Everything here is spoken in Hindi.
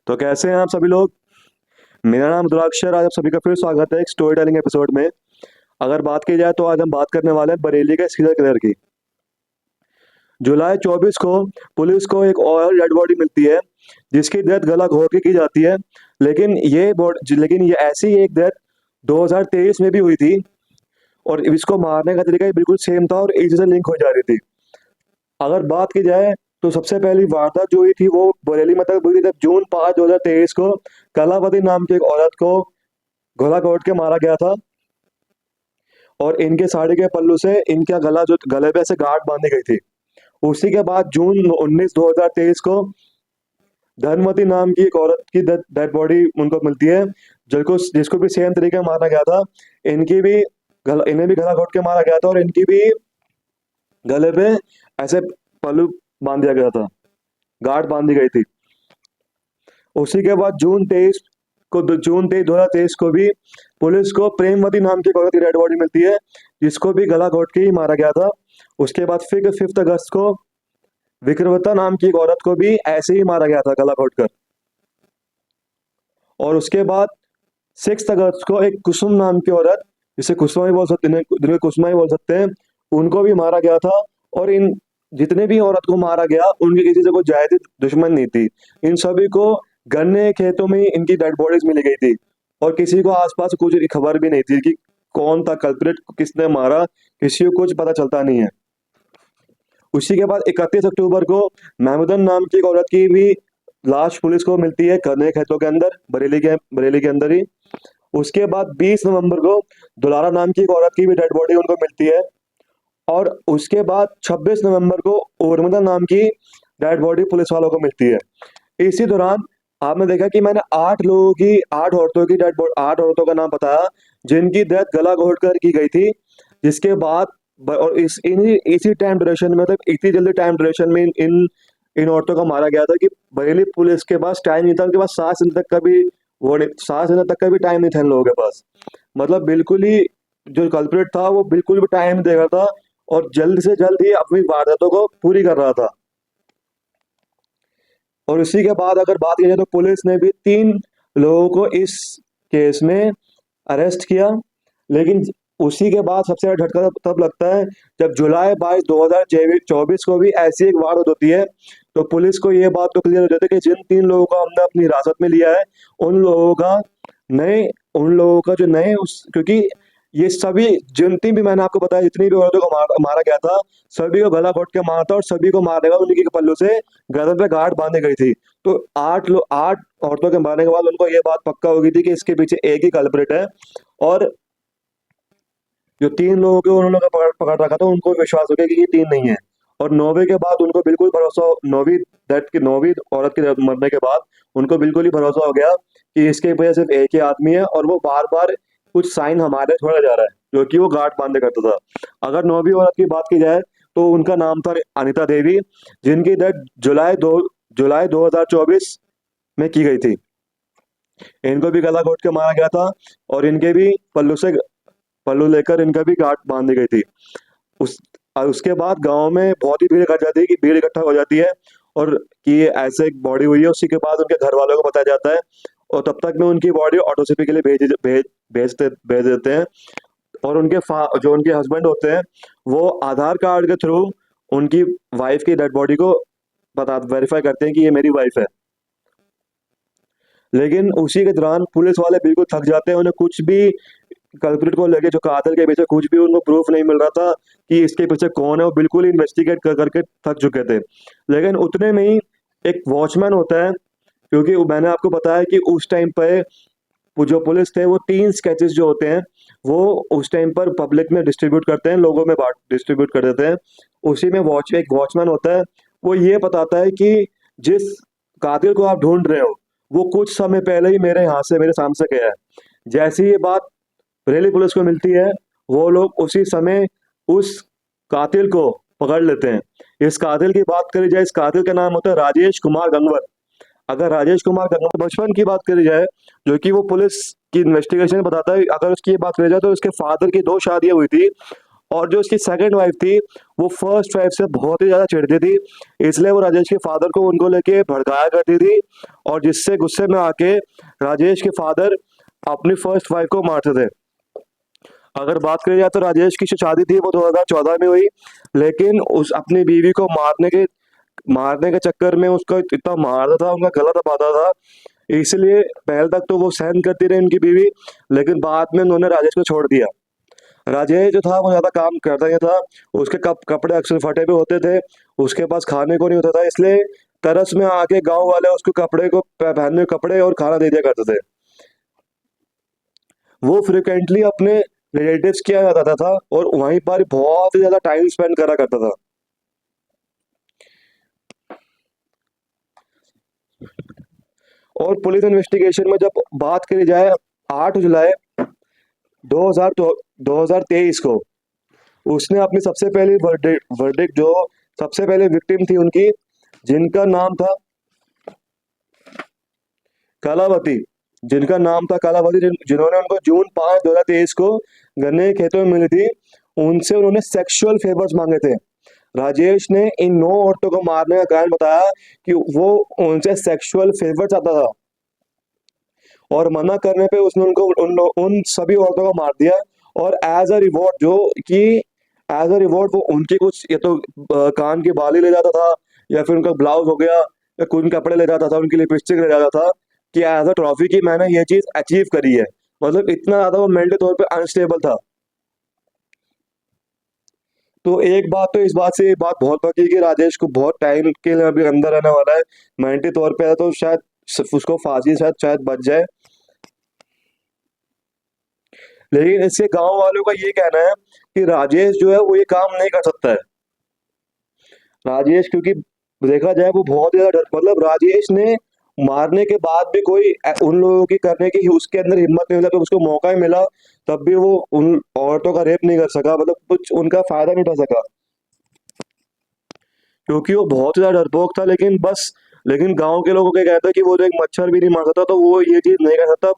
तो कैसे हैं आप सभी लोग। मेरा नाम रुद्राक्षर। आज आप सभी का फिर स्वागत है एक स्टोरी टेलिंग एपिसोड में। अगर बात की जाए तो आज हम बात करने वाले हैं बरेली के सीरियल किलर की। जुलाई 24 को पुलिस को एक और डेड बॉडी मिलती है जिसकी डेथ गला घोट के की जाती है। लेकिन ये ऐसी एक डेथ 2023 में भी हुई थी और इसको मारने का तरीका भी बिल्कुल सेम था और इसी से लिंक हो जा रही थी। अगर बात की जाए तो सबसे पहली वारदात जो हुई थी वो बरेली में तक हुई थी जब जून 5 2023 को कलावती नाम की एक औरत को गला घोट के मारा गया था और इनके साड़ी के पल्लू से इनका गला जो गले पे ऐसे गांठ बांधी गई थी। उसी के बाद जून 19 2023 को धनमती नाम की एक औरत की डेड बॉडी उनको मिलती है जिसको भी सेम तरीके से मारा गया था। इनकी भी इन्हें भी गला घोट के मारा गया था और इनकी भी गले पे ऐसे पल्लू बांध दिया गया था, गांठ बांधी गई थी। उसी के बाद जून 23 2023 को भी पुलिस को प्रेमवती नाम की एक औरत की डेड बॉडी मिलती है जिसको भी गला घोट के ही मारा गया था। उसके बाद फिर 5 अगस्त को विक्रवता नाम की एक औरत को भी ऐसे ही मारा गया था गला घोट कर। और उसके बाद 6 अगस्त को एक कुसुम नाम की औरत, जिसे कुसुमा ही बोल सकते हैं, जिन्हें कुसुमा ही बोल सकते हैं, उनको भी मारा गया था। और इन जितने भी औरत को मारा गया उनकी किसी से कोई जायज दुश्मन नहीं थी। इन सभी को गन्ने खेतों में ही इनकी डेड बॉडीज मिली गई थी और किसी को आसपास कुछ खबर भी नहीं थी कि कौन था कल्प्रिट, किसने मारा, किसी को कुछ पता चलता नहीं है। उसी के बाद 31 अक्टूबर को महमूदन नाम की एक औरत की भी लाश पुलिस को मिलती है गन्ने खेतों के अंदर, बरेली के अंदर ही। उसके बाद 20 नवंबर को दुलारा नाम की एक औरत की भी डेड बॉडी उनको मिलती है। और उसके बाद 26 नवंबर को उर्मिला नाम की डेड बॉडी पुलिस वालों को मिलती है। इसी दौरान आपने देखा कि मैंने 8 औरतों की 8 औरतों का नाम बताया जिनकी डेथ गला घोट कर की गई थी। जिसके बाद और इसी टाइम ड्यूरेशन में, मतलब इतनी जल्दी टाइम ड्यूरेशन में इन इन औरतों का मारा गया था कि बरेली पुलिस के पास टाइम नहीं था। उनके पास सांस लेने तक का भी टाइम नहीं था इन लोगों के पास। मतलब बिल्कुल ही जो कल्प्रिट था वो बिल्कुल भी टाइम नहीं दे रहा था और जल्द से जल्द ही अपनी वारदातों को पूरी कर रहा था। और इसी के बाद अगर बात की जाए तो पुलिस ने भी 3 लोगों को इस केस में अरेस्ट किया। लेकिन उसी के बाद सबसे ज्यादा झटका तब लगता है जब जुलाई 22 2024 को भी ऐसी एक वारदात होती है। तो पुलिस को ये बात तो क्लियर हो जाती है कि जिन 3 लोगों को हमने अपनी हिरासत में लिया है उन लोगों का जो नए उस क्योंकि ये सभी जितनी भी मैंने आपको बताया जितनी भी औरतों को मारा गया था सभी को गला घोट के मारा था और सभी को मारने के बाद उन्हीं के पल्लू से गर्दन पे गांठ बांधी गई थी। तो 8 औरतों के मारने के बाद उनको ये बात पक्का हो गई थी कि इसके पीछे एक ही कल्प्रिट है। और जो 3 लोगों को उन्होंने पकड़ रखा था उनको विश्वास हो गया कि ये 3 नहीं है। और 9वें के बाद उनको बिल्कुल भरोसा, 9वीं औरत के मरने के बाद उनको बिल्कुल ही भरोसा हो गया कि इसके वजह सिर्फ एक ही आदमी है और वो बार बार कुछ साइन हमारे छोड़ा जा रहा है, जो कि वो गांठ बांधे करता था। अगर 9वीं औरत की बात की जाए तो उनका नाम था अनिता देवी, जिनकी डेथ जुलाई 2024 में की गई थी। इनको भी गला घोट के मारा गया था और इनके भी पल्लू लेकर इनका भी गांठ बांधी गई थी। और उसके बाद गांव में बहुत ही भीड़ इकट्ठा हो जाती है और कि ये ऐसे एक बॉडी हुई है। उसी के बाद उनके घर वालों को बताया जाता है और तब तक में उनकी बॉडी ऑटोप्सी के लिए भेज देते हैं। और जो उनके हस्बैंड होते हैं वो आधार कार्ड के थ्रू उनकी वाइफ की डेड बॉडी को वेरीफाई करते हैं कि ये मेरी वाइफ है। लेकिन उसी के दौरान पुलिस वाले बिल्कुल थक जाते हैं। उन्हें कुछ भी कल्प्रिट को लेके, जो कातिल के पीछे, कुछ भी उनको प्रूफ नहीं मिल रहा था कि इसके पीछे कौन है। वो बिल्कुल इन्वेस्टिगेट करके थक चुके थे। लेकिन उतने में ही एक वॉचमैन होता है, क्योंकि मैंने आपको बताया कि उस टाइम पे जो पुलिस थे वो 3 स्केचेस जो होते हैं वो उस टाइम पर पब्लिक में डिस्ट्रीब्यूट करते हैं, लोगों में डिस्ट्रीब्यूट कर देते हैं। उसी में एक वॉचमैन होता है, वो ये बताता है कि जिस कातिल को आप ढूंढ रहे हो वो कुछ समय पहले ही मेरे सामने से गया है। जैसी ये बात बरेली पुलिस को मिलती है वो लोग उसी समय उस कातिल को पकड़ लेते हैं। इस कातिल की बात करी जाए, इस कातिल का नाम होता है राजेश कुमार गंगवर। अगर राजेश कुमार गंगवर बचपन की बात करी जाए, जो कि वो पुलिस की इन्वेस्टिगेशन बताता है, अगर उसकी बात करी जाए तो उसके फादर की 2 शादियां हुई थी और जो उसकी सेकंड वाइफ थी वो फर्स्ट वाइफ से बहुत ही ज्यादा चिढ़ती थी, इसलिए वो राजेश के फादर को उनको लेके भड़काया करती थी, और जिससे गुस्से में आके राजेश के फादर अपनी फर्स्ट वाइफ को मारते थे। अगर बात करी जाए तो राजेश की जो शादी थी वो 2014 में हुई, लेकिन उस अपनी बीवी को मारने के चक्कर में उसको इतना मारता था, उनका गला दबाता था, इसलिए पहले तक तो वो सहन करती रही उनकी बीवी, लेकिन बाद में उन्होंने राजेश को छोड़ दिया। राजेश जो था वो ज्यादा काम करता नहीं था, उसके कपड़े अक्सर फटे हुए होते थे, उसके पास खाने को नहीं होता था, इसलिए तरस में आके गांव वाले उसको कपड़े को पहनने के कपड़े और खाना दे दिया करते थे। वो फ्रिक्वेंटली अपने रिलेटिव्स के यहाँ जाता था और वहीं पर बहुत ही ज्यादा टाइम स्पेंड करा करता था। और पुलिस इन्वेस्टिगेशन में जब बात करी जाए, 8 जुलाई 2000 2023 को उसने अपनी सबसे पहली वर्डिक्ट जो सबसे पहले विक्टिम थी उनकी, जिनका नाम था कलावती जिन्होंने उनको जून 5 2023 को गन्ने के खेतों में मिली थी, उनसे उन्होंने सेक्सुअल फेवर्स मांगे थे। राजेश ने इन 9 औरतों को मारने का कारण बताया कि वो उनसे सेक्सुअल फेवर चाहता था, और मना करने पे उसने उनको उन सभी औरतों को मार दिया। और एज अ रिवॉर्ड वो उनके कुछ या तो कान के बाल ही ले जाता था, या फिर उनका ब्लाउज हो गया, या कुछ कपड़े ले जाता था, उनकी लिपस्टिक ले जाता था, कि एज अ ट्रॉफी की मैंने ये चीज अचीव करी है। मतलब इतना ज्यादा वो मेंटली तौर पे अनस्टेबल था। तो एक बात तो इस बात से एक बात बहुत पक्की है कि राजेश को बहुत टाइम के लिए अभी अंदर रहने वाला है, मेंटली तौर पे है, तो शायद उसको फांसी शायद शायद बच जाए। लेकिन इसके गांव वालों का ये कहना है कि राजेश जो है वो ये काम नहीं कर सकता है। राजेश क्योंकि देखा जाए वो बहुत ज्यादा मतलब राजेश ने मारने के बाद भी कोई उन लोगों की करने की उसके अंदर हिम्मत नहीं मिला, तो उसको मौका ही मिला तब भी वो उन औरतों का रेप नहीं कर सका, मतलब कुछ उनका फायदा नहीं उठा सका, क्योंकि वो बहुत ज्यादा डरपोक था। लेकिन गांव के लोगों के कहते हैं कि वो जो एक मच्छर भी नहीं मार सकता, तो वो ये चीज नहीं कर सकता,